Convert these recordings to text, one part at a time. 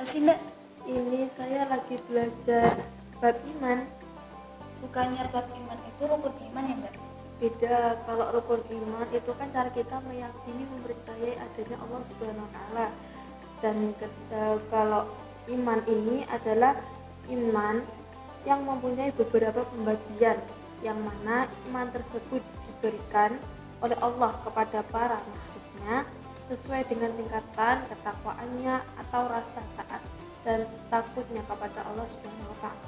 sih Mbak? Ini saya lagi belajar bab iman. Bukannya bab iman itu rukun iman ya Mbak? Beda, kalau rukun iman itu kan cara kita meyakini, mempercayai adanya Allah Subhanahu wa taala. Dan kalau iman ini adalah iman yang mempunyai beberapa pembagian, yang mana iman tersebut diberikan oleh Allah kepada para makhluknya sesuai dengan tingkatan ketakwaannya atau rasa taat dan takutnya kepada Allah Subhanahu wa taala.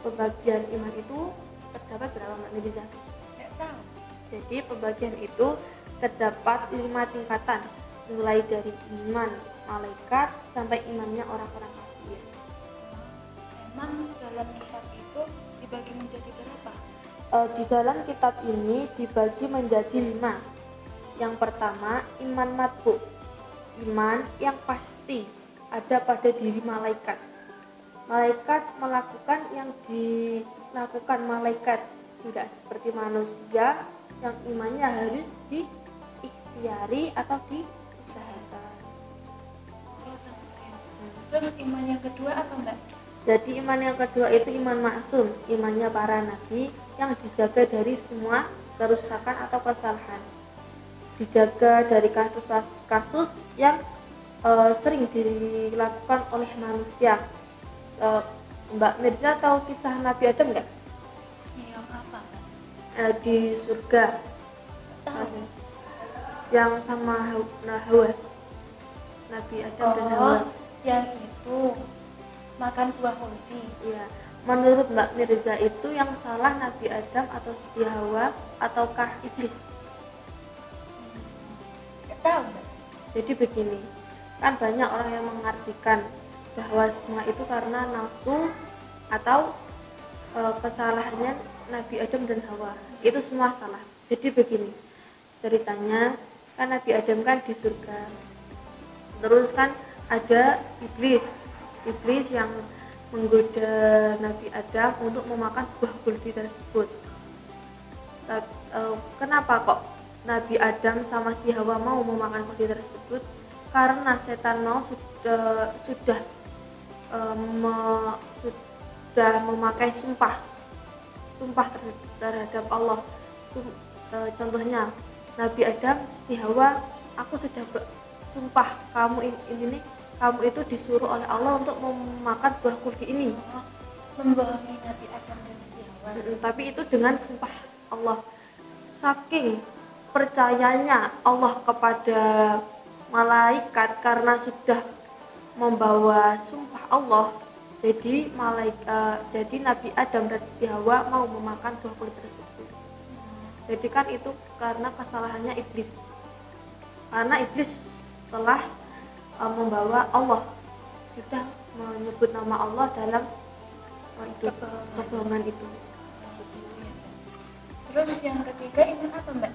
Pembagian iman itu terdapat berapa Mbak Nidja? Nggak tahu. Jadi pembagian itu terdapat 5 tingkatan, mulai dari iman malaikat sampai imannya orang-orang kafir. Emang dalam kitab itu dibagi menjadi berapa? Di dalam kitab ini dibagi menjadi 5. Yang pertama, iman matbu, iman yang pasti ada pada diri malaikat. Malaikat melakukan yang dilakukan malaikat, tidak seperti manusia yang imannya harus diikhtiari atau diusahakan. Terus iman yang kedua apa Mbak? Jadi iman yang kedua itu iman maksum, imannya para nabi yang dijaga dari semua kerusakan atau kesalahan, dijaga dari kasus-kasus yang sering dilakukan oleh manusia. Mbak Mirza tahu kisah Nabi Adam nggak? Yang apa? Di surga. Tahu. Yang sama Hawa. Nabi Adam dan Hawa. Yang itu makan buah huldi. Iya. Menurut Mbak Mirza itu yang salah Nabi Adam atau Siti Hawa ataukah iblis? Nggak tahu Mbak. Jadi begini, kan banyak orang yang mengartikan bahwa semua itu karena nafsu atau kesalahannya Nabi Adam dan Hawa. Itu semua salah. Jadi begini ceritanya, kan Nabi Adam kan di surga. Terus kan ada iblis yang menggoda Nabi Adam untuk memakan buah kuldi tersebut. Kenapa kok Nabi Adam sama si Hawa mau memakan kuldi tersebut? Karena setan mau sudah memakai sumpah terhadap Allah. Contohnya Nabi Adam, Siti Hawa, aku sudah bersumpah kamu itu disuruh oleh Allah untuk memakan buah kuldi ini. Membohongi Nabi Adam dan Siti Hawa. Tapi itu dengan sumpah Allah. Saking percayanya Allah kepada malaikat karena sudah membawa sumpah Allah, jadi Nabi Adam dan Siti Hawa mau memakan buah kuldi tersebut. Jadi kan itu karena kesalahannya iblis. Karena iblis telah membawa Allah, sudah menyebut nama Allah dalam kebohongan itu. Terus yang ketiga iman apa Mbak?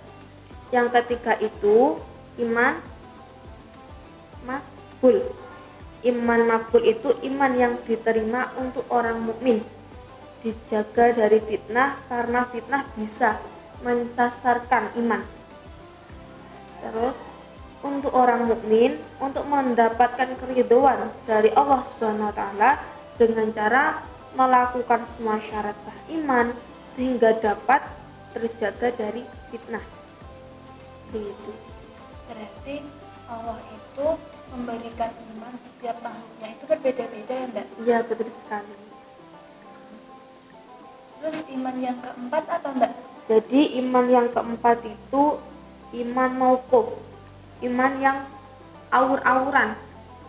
Yang ketiga itu iman makbul. Iman makbul itu iman yang diterima untuk orang mukmin, dijaga dari fitnah karena fitnah bisa mencasarkan iman. Terus untuk orang mukmin untuk mendapatkan keridhaan dari Allah Subhanahu wa taala dengan cara melakukan semua syarat sah iman sehingga dapat terjaga dari fitnah. Begitu. Berarti Allah itu memberikan iman setiap makhluknya itu berbeda-beda ya Mbak? Iya, betul sekali. Terus iman yang keempat apa Mbak? Jadi iman yang keempat itu iman mauquf, iman yang aur-auran.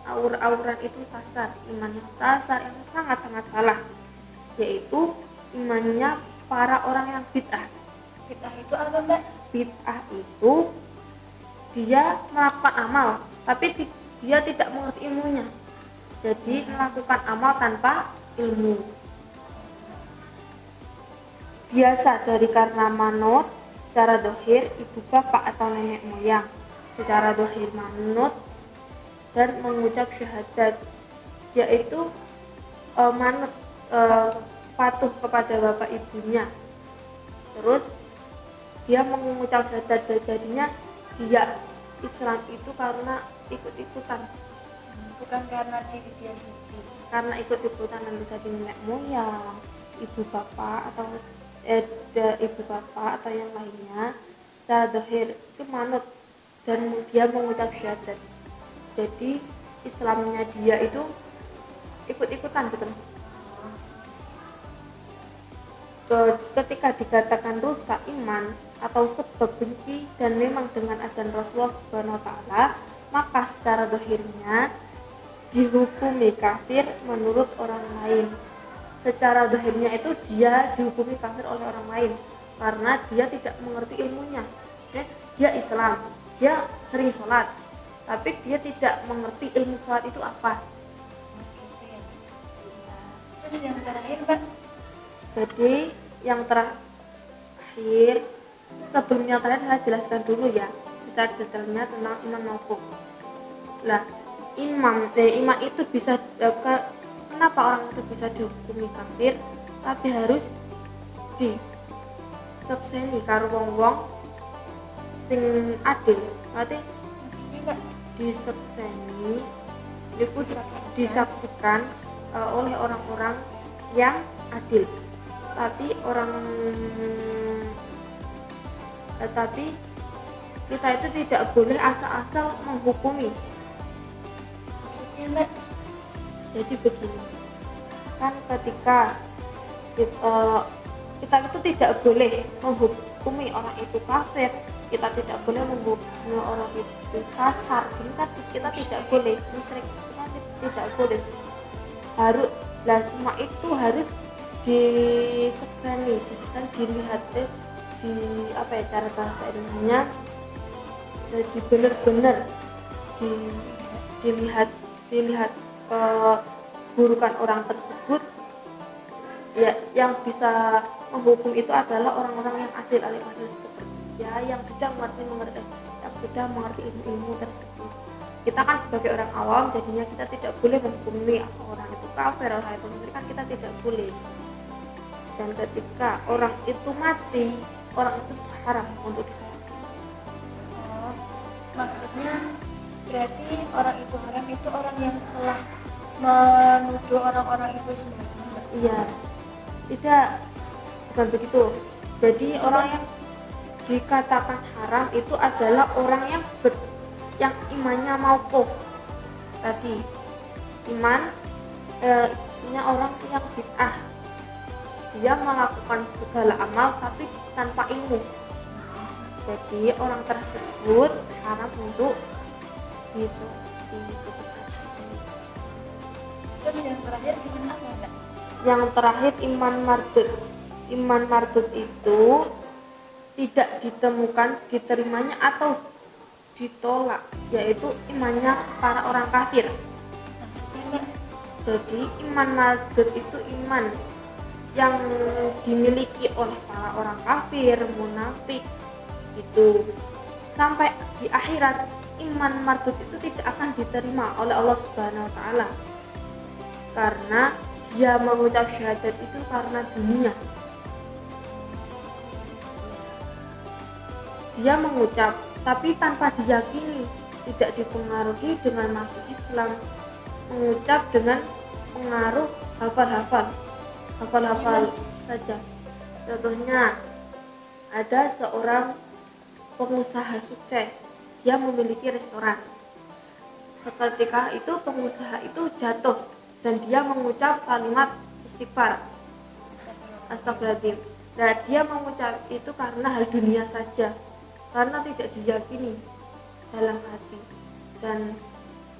Aur-auran itu sasar, iman yang sasar yang sangat-sangat salah, yaitu imannya para orang yang bid'ah. Bid'ah itu apa Mbak? Bid'ah itu dia melakukan amal, tapi dia tidak mengerti ilmunya. Jadi melakukan amal tanpa ilmu. Biasa dari karena manut secara dohir ibu bapak atau nenek moyang, secara dohir manut dan mengucap syahadat, yaitu manut patuh kepada bapak ibunya. Terus dia mengucap syahadat, jadinya dia Islam itu karena ikut-ikutan. Bukan karena diri dia sendiri. Karena ikut-ikutan nanti tadi nenek moyang, ibu bapak atau ibu bapak atau yang lainnya, secara zahir itu manut dan dia mengucap syahadat. Jadi Islamnya dia itu ikut-ikutan gitu. Ketika dikatakan rusak iman atau sebab benci dan memang dengan azan Rasulullah Subhanahu wa taala, maka secara zahirnya dihukumi kafir menurut orang lain. Secara zahirnya itu dia dihukumi kafir oleh orang lain karena dia tidak mengerti ilmunya. Dia Islam, dia sering sholat, tapi dia tidak mengerti ilmu sholat itu apa. Gitu ya. Terus yang terakhir, Mbak. Jadi yang terakhir, sebelum yang terakhir saya jelaskan dulu ya secara detailnya tentang iman mauquf. Lah, iman itu bisa kenapa orang itu bisa dihukumi kafir tapi harus disekseni karo wong-wong sing adil. Berarti Maksudnya Mbak, disekseni itu disaksikan oleh orang-orang yang adil. Tapi kita itu tidak boleh asal-asal menghukumi. maksudnya Mbak, Jadi begini, kan ketika kita itu tidak boleh menghukumi orang itu kafir, kita tidak boleh menghukumi orang itu kasar, kita tidak boleh musyrik, kita tidak boleh. Semua itu harus disekseni, dilihat cara bahasa Indonesianya, jadi benar-benar dilihat keburukan orang tersebut. Ya, yang bisa menghukum itu adalah orang-orang yang adil seperti dia yang sudah mengerti ilmu tersebut. Kita kan sebagai orang awam jadinya kita tidak boleh menghukumi orang itu kafir, orang itu musyrik, kan kita tidak boleh. Dan ketika orang itu mati, orang itu haram untuk disalatkan. oh, maksudnya berarti orang itu haram itu orang yang telah menuduh orang-orang itu sendiri, Mbak. Iya, tidak, bukan begitu. Jadi orang yang dikatakan haram itu adalah orang yang imannya mauquf. Tadi imannya orang yang bid'ah, dia melakukan segala amal tapi tanpa ilmu. Jadi orang tersebut haram untuk disebutkan. Terus yang terakhir iman apa, Mbak? Yang terakhir iman mardud. Iman mardud itu tidak diterimanya atau ditolak, yaitu imannya para orang kafir. Maksudnya Mbak, Jadi iman mardud itu iman yang dimiliki oleh para orang kafir, munafik itu. Sampai di akhirat iman mardud itu tidak akan diterima oleh Allah Subhanahu wa taala. Karena dia mengucap syahadat itu karena dunia. Dia mengucap tapi tanpa diyakini, tidak dipengaruhi dengan masuk Islam, mengucap dengan pengaruh hafal saja. Contohnya, ada seorang pengusaha sukses, dia memiliki restoran. Seketika itu pengusaha itu jatuh dan dia mengucap kalimat istighfar, astagfirullahaladzim. Nah, dia mengucap itu karena hal dunia saja, karena tidak diyakini dalam hati. Dan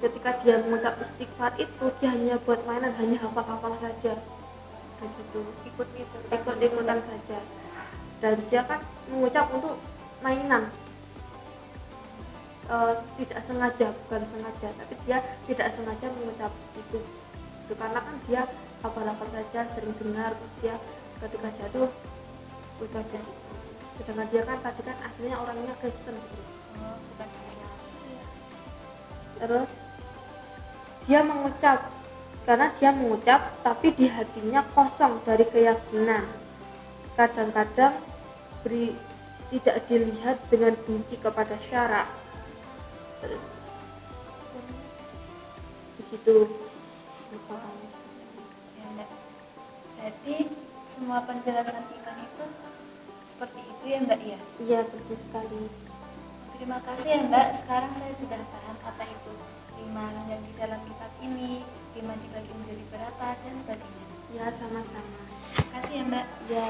ketika dia mengucap istighfar itu, dia hanya buat mainan, hanya hafal-hafal saja, begitu, ikut-ikutan saja. Dan dia kan mengucap untuk mainan, tidak sengaja, bukan sengaja, tapi dia tidak sengaja mengucap itu karena kan dia hafal-hafal saja, sering dengar, dia ketika jatuh ucap jadi. Sedangkan dia kan tadi kan aslinya orangnya Kristen, bukan Islam. Terus dia mengucap, karena dia mengucap tapi di hatinya kosong dari keyakinan. Kadang-kadang tidak dilihat dengan benci kepada syarak. gitu lupa. Ya Mbak, jadi semua penjelasan iman itu seperti itu ya Mbak ya? Iya betul sekali. Terima kasih ya Mbak, sekarang saya sudah paham apa itu iman yang di dalam kitab ini, iman dibagi menjadi berapa, dan sebagainya. Ya sama-sama. Terima kasih ya Mbak. Ya.